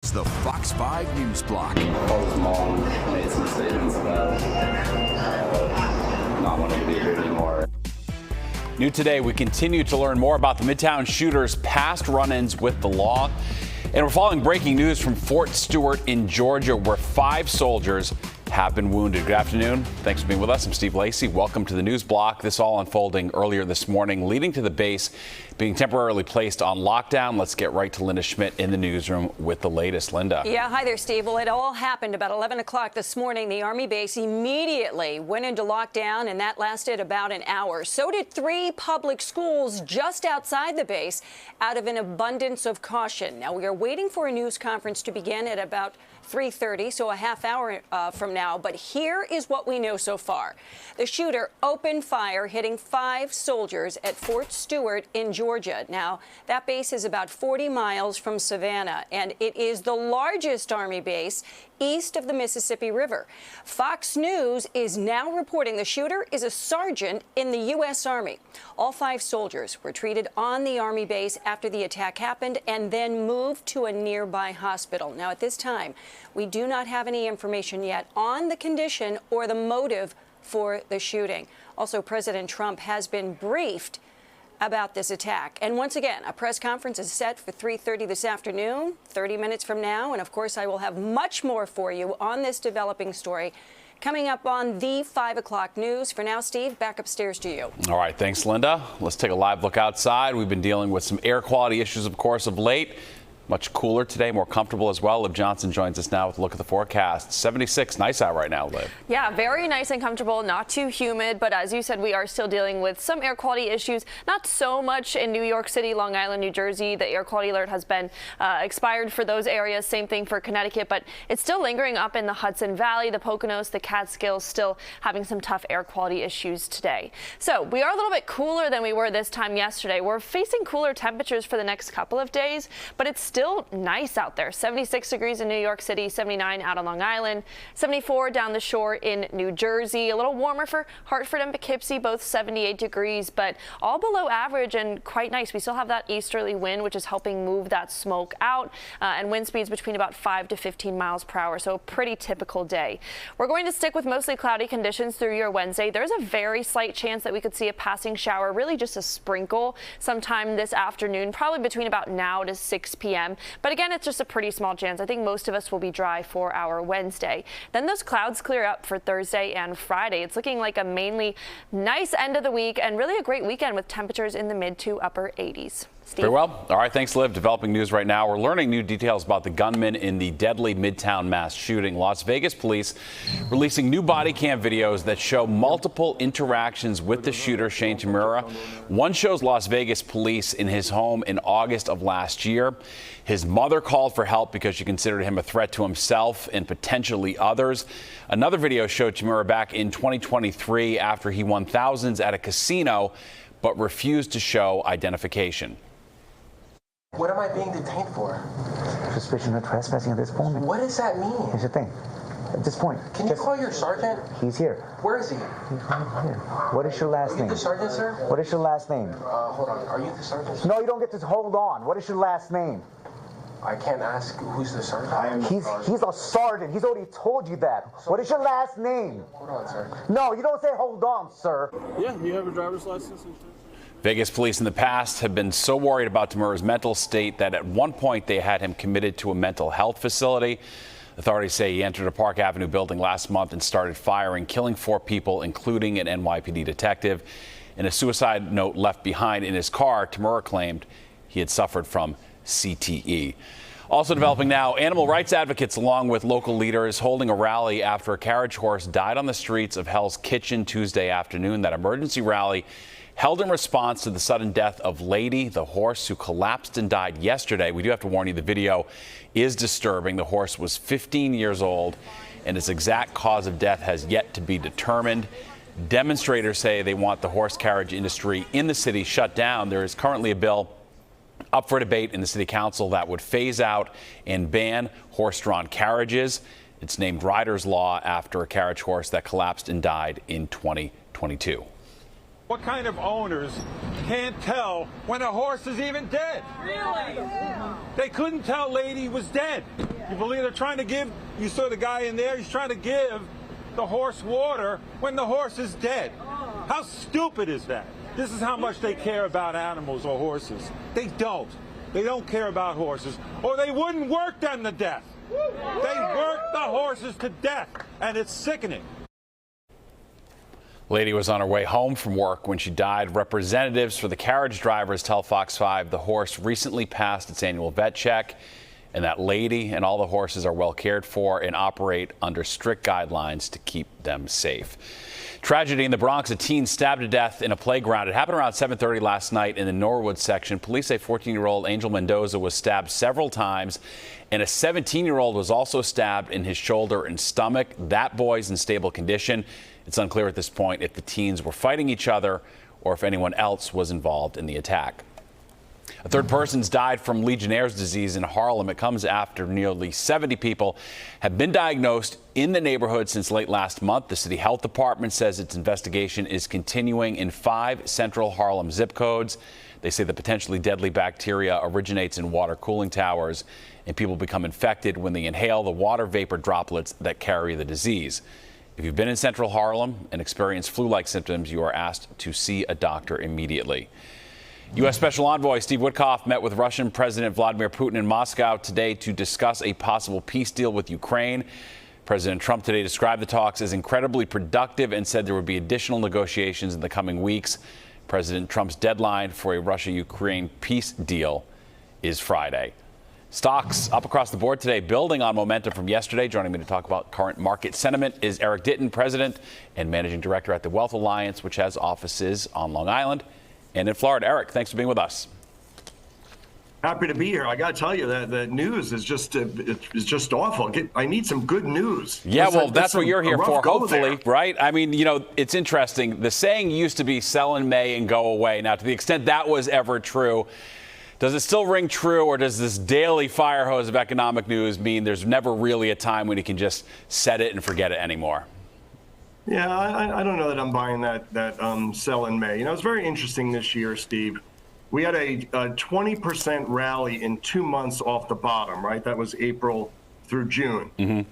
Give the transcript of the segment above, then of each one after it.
It's the Fox 5 News Block. His mom made some statements about not wanting to be here anymore. New today, we continue to learn more about the Midtown shooter's past run-ins with the law. And we're following breaking news from Fort Stewart in Georgia, where 5 soldiers have been wounded. Good afternoon. Thanks for being with us. I'm Steve Lacey. Welcome to the News Block. This all unfolding earlier this morning, leading to the base being temporarily placed on lockdown. Let's get right to Linda Schmidt in the newsroom with the latest. Linda. Yeah, hi there, Steve. Well, it all happened about 11 o'clock this morning. The Army base immediately went into lockdown, and that lasted about an hour. So did 3 public schools just outside the base out of an abundance of caution. Now, we are waiting for a news conference to begin at about 3:30, so a half hour from now. But here is what we know so far. The shooter opened fire, hitting 5 soldiers at Fort Stewart in Georgia. Now, that base is about 40 miles from Savannah, and it is the largest Army base east of the Mississippi River. Fox News is now reporting the shooter is a sergeant in the U.S. Army. All 5 soldiers were treated on the Army base after the attack happened and then moved to a nearby hospital. Now, at this time, we do not have any information yet on the condition or the motive for the shooting. Also, President Trump has been briefed about this attack. And once again, a press conference is set for 3:30 this afternoon, 30 minutes from now. And of course, I will have much more for you on this developing story coming up on the 5 o'clock news. For now, Steve, back upstairs to you. All right. Thanks, Linda. Let's take a live look outside. We've been dealing with some air quality issues, of course, of late. Much cooler today, more comfortable as well. Liv Johnson joins us now with a look at the forecast. 76, nice out right now, Liv. Yeah, very nice and comfortable, not too humid, but as you said, we are still dealing with some air quality issues. Not so much in New York City, Long Island, New Jersey. The air quality alert has been expired for those areas. Same thing for Connecticut, but it's still lingering up in the Hudson Valley, the Poconos, the Catskills, still having some tough air quality issues today. So we are a little bit cooler than we were this time yesterday. We're facing cooler temperatures for the next couple of days, but it's still nice out there. 76 degrees in New York City, 79 out on Long Island, 74 down the shore in New Jersey. A little warmer for Hartford and Poughkeepsie, both 78 degrees, but all below average and quite nice. We still have that easterly wind, which is helping move that smoke out, and wind speeds between about 5 to 15 miles per hour. So a pretty typical day. We're going to stick with mostly cloudy conditions through your Wednesday. There's a very slight chance that we could see a passing shower, really just a sprinkle sometime this afternoon, probably between about now to 6 p.m. But again, it's just a pretty small chance. I think most of us will be dry for our Wednesday. Then those clouds clear up for Thursday and Friday. It's looking like a mainly nice end of the week and really a great weekend with temperatures in the mid to upper 80s. Steve? Very well. All right. Thanks, Liv. Developing news right now. We're learning new details about the gunman in the deadly Midtown mass shooting. Las Vegas police releasing new body cam videos that show multiple interactions with the shooter, Shane Tamura. One shows Las Vegas police in his home in August of last year. His mother called for help because she considered him a threat to himself and potentially others. Another video showed Tamura back in 2023 after he won thousands at a casino, but refused to show identification. What am I being detained for? Suspicion of trespassing at this point. What does that mean? Here's the thing. At this point. Can you call your sergeant? He's here. Where is he? He's right here. What is your last Are you name? the sergeant, sir? What is your last name? Hold on. Are you the sergeant? No, you don't get to hold on. What is your last name? I can't ask who's the sergeant. He's a sergeant. He's already told you that. What is your last name? Hold on, sir. No, you don't say hold on, sir. Yeah, you have a driver's license? Vegas police in the past have been so worried about Tamura's mental state that at one point they had him committed to a mental health facility. Authorities say he entered a Park Avenue building last month and started firing, killing 4 people, including an NYPD detective. In a suicide note left behind in his car, Tamura claimed he had suffered from CTE. Also developing now, animal rights advocates along with local leaders holding a rally after a carriage horse died on the streets of Hell's Kitchen Tuesday afternoon. That emergency rally held in response to the sudden death of Lady, the horse who collapsed and died yesterday. We do have to warn you, the video is disturbing. The horse was 15 years old, and its exact cause of death has yet to be determined. Demonstrators say they want the horse carriage industry in the city shut down. There is currently a bill up for debate in the city council that would phase out and ban horse-drawn carriages. It's named Rider's Law after a carriage horse that collapsed and died in 2022. What kind of owners can't tell when a horse is even dead? Really? They couldn't tell Lady was dead. You believe they're trying to give, you saw the guy in there, he's trying to give the horse water when the horse is dead. How stupid is that? This is how much they care about animals or horses. They don't. They don't care about horses, or they wouldn't work them to death. They work the horses to death, and it's sickening. Lady was on her way home from work when she died. Representatives for the carriage drivers tell Fox 5 the horse recently passed its annual vet check, and that Lady and all the horses are well cared for and operate under strict guidelines to keep them safe. Tragedy in the Bronx, a teen stabbed to death in a playground. It happened around 7:30 last night in the Norwood section. Police say 14-year-old Angel Mendoza was stabbed several times, and a 17-year-old was also stabbed in his shoulder and stomach. That boy's in stable condition. It's unclear at this point if the teens were fighting each other or if anyone else was involved in the attack. A third person's died from Legionnaire's disease in Harlem. It comes after nearly 70 people have been diagnosed in the neighborhood since late last month. The city health department says its investigation is continuing in 5 central Harlem zip codes. They say the potentially deadly bacteria originates in water cooling towers, and people become infected when they inhale the water vapor droplets that carry the disease. If you've been in central Harlem and experienced flu-like symptoms, you are asked to see a doctor immediately. U.S. Special Envoy Steve Witkoff met with Russian President Vladimir Putin in Moscow today to discuss a possible peace deal with Ukraine. President Trump today described the talks as incredibly productive and said there would be additional negotiations in the coming weeks. President Trump's deadline for a Russia-Ukraine peace deal is Friday. Stocks up across the board today, building on momentum from yesterday. Joining me to talk about current market sentiment is Eric Ditton, President and Managing Director at the Wealth Alliance, which has offices on Long Island and in Florida. Eric, thanks for being with us. Happy to be here. I got to tell you that the news is just awful. I need some good news. Yeah, well, that's what you're here for, hopefully, right? I mean, you know, it's interesting. The saying used to be sell in May and go away. Now, to the extent that was ever true, does it still ring true, or does this daily fire hose of economic news mean there's never really a time when you can just set it and forget it anymore? Yeah, I don't know that I'm buying that sell in May. You know, it's very interesting this year, Steve. We had a 20% rally in 2 months off the bottom, right? That was April through June. Mm-hmm.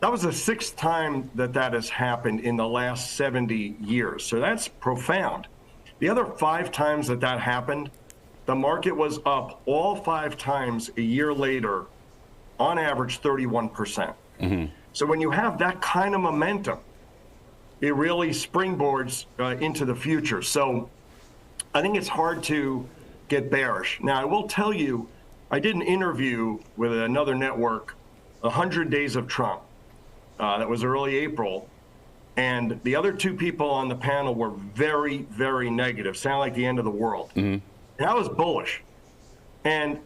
That was the 6th time that has happened in the last 70 years. So that's profound. The other 5 times that happened, the market was up all 5 times a year later, on average 31%. Mm-hmm. So when you have that kind of momentum, it really springboards into the future. So I think it's hard to get bearish. Now, I will tell you, I did an interview with another network, 100 Days of Trump. That was early April. And the other 2 people on the panel were very, very negative. Sound like the end of the world. Mm-hmm. And I was bullish. And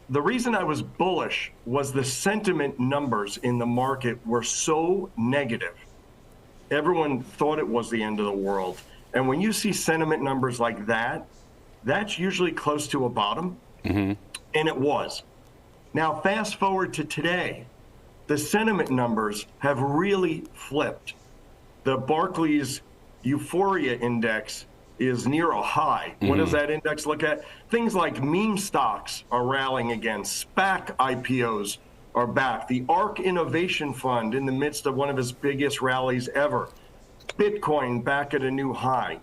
the reason I was bullish was the sentiment numbers in the market were so negative. Everyone thought it was the end of the world. And when you see sentiment numbers like that, that's usually close to a bottom. Mm-hmm. And it was. Now, fast forward to today, the sentiment numbers have really flipped. The Barclays Euphoria Index is near a high. Mm-hmm. What does that index look at? Things like meme stocks are rallying again. SPAC IPOs are back. The ARK Innovation Fund in the midst of one of its biggest rallies ever. Bitcoin back at a new high.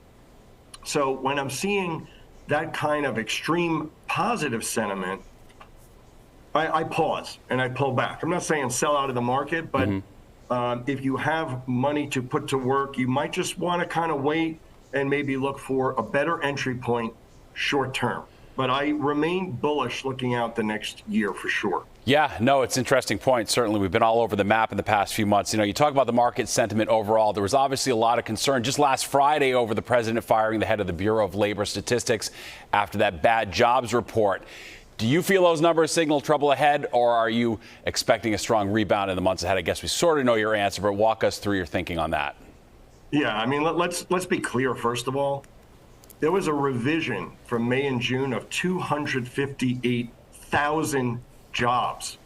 So when I'm seeing that kind of extreme positive sentiment, I pause and I pull back. I'm not saying sell out of the market, but if you have money to put to work, you might just want to kind of wait and maybe look for a better entry point short term. But I remain bullish looking out the next year for sure. Yeah, no, it's an interesting point. Certainly, we've been all over the map in the past few months. You know, you talk about the market sentiment overall. There was obviously a lot of concern just last Friday over the president firing the head of the Bureau of Labor Statistics after that bad jobs report. Do you feel those numbers signal trouble ahead, or are you expecting a strong rebound in the months ahead? I guess we sort of know your answer, but walk us through your thinking on that. Yeah, I mean, let's be clear, first of all. There was a revision from May and June of 258,000 jobs.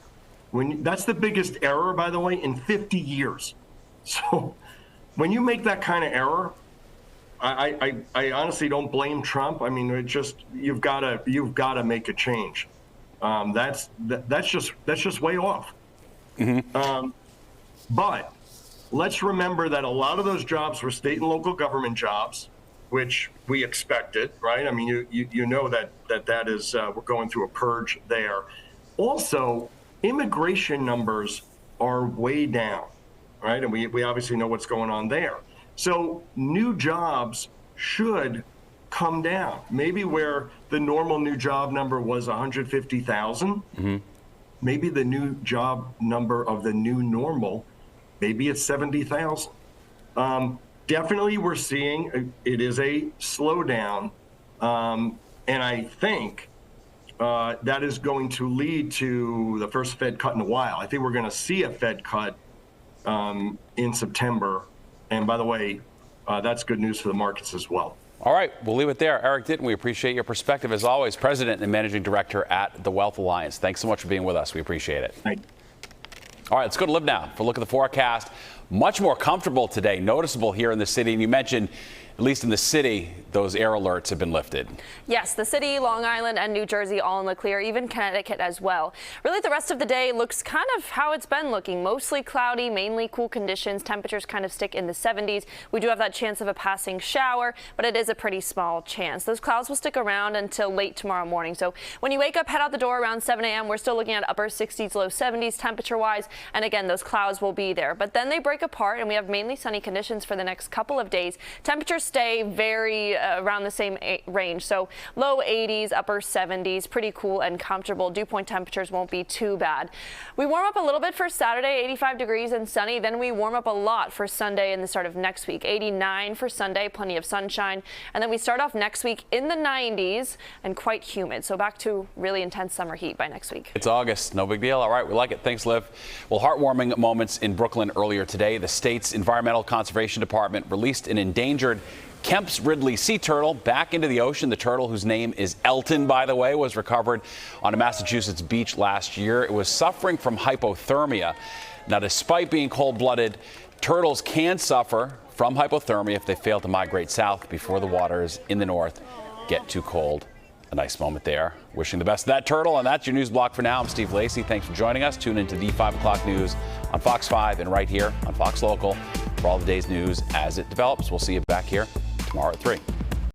That's the biggest error, by the way, in 50 years. So when you make that kind of error, I honestly don't blame Trump. I mean, you've got to make a change. That's just way off. But let's remember that a lot of those jobs were state and local government jobs, which we expected, right? I mean, you know that is we're going through a purge there. Also, immigration numbers are way down, right? And we obviously know what's going on there. So new jobs should come down. Maybe where the normal new job number was 150,000, maybe the new job number of the new normal, maybe it's 70,000. Definitely we're seeing it is a slowdown. And I think that is going to lead to the first Fed cut in a while. I think we're going to see a Fed cut in September. And by the way, that's good news for the markets as well. All right, we'll leave it there. Eric Ditton, we appreciate your perspective as always, President and Managing Director at the Wealth Alliance. Thanks so much for being with us. We appreciate it. Thank you. All right, let's go to Live Now for a look at the forecast. Much more comfortable today, noticeable here in the city. And you mentioned, at least in the city, those air alerts have been lifted. Yes, the city, Long Island, and New Jersey all in the clear, even Connecticut as well. Really, the rest of the day looks kind of how it's been looking. Mostly cloudy, mainly cool conditions. Temperatures kind of stick in the 70s. We do have that chance of a passing shower, but it is a pretty small chance. Those clouds will stick around until late tomorrow morning. So when you wake up, head out the door around 7 a.m., we're still looking at upper 60s, low 70s temperature-wise. And again, those clouds will be there. But then they break apart, and we have mainly sunny conditions for the next couple of days. Temperatures stay very around the same range. So low 80s, upper 70s, pretty cool and comfortable. Dew point temperatures won't be too bad. We warm up a little bit for Saturday, 85 degrees and sunny. Then we warm up a lot for Sunday and the start of next week. 89 for Sunday, plenty of sunshine. And then we start off next week in the 90s and quite humid. So back to really intense summer heat by next week. It's August. No big deal. All right, we like it. Thanks, Liv. Well, heartwarming moments in Brooklyn earlier today. The state's Environmental Conservation Department released an endangered Kemp's Ridley sea turtle back into the ocean. The turtle, whose name is Elton, by the way, was recovered on a Massachusetts beach last year. It was suffering from hypothermia. Now, despite being cold-blooded, turtles can suffer from hypothermia if they fail to migrate south before the waters in the north get too cold. A nice moment there. Wishing the best of that turtle. And that's your news block for now. I'm Steve Lacey. Thanks for joining us. Tune into the 5 o'clock news on Fox 5 and right here on Fox Local for all the day's news as it develops. We'll see you back here tomorrow at 3.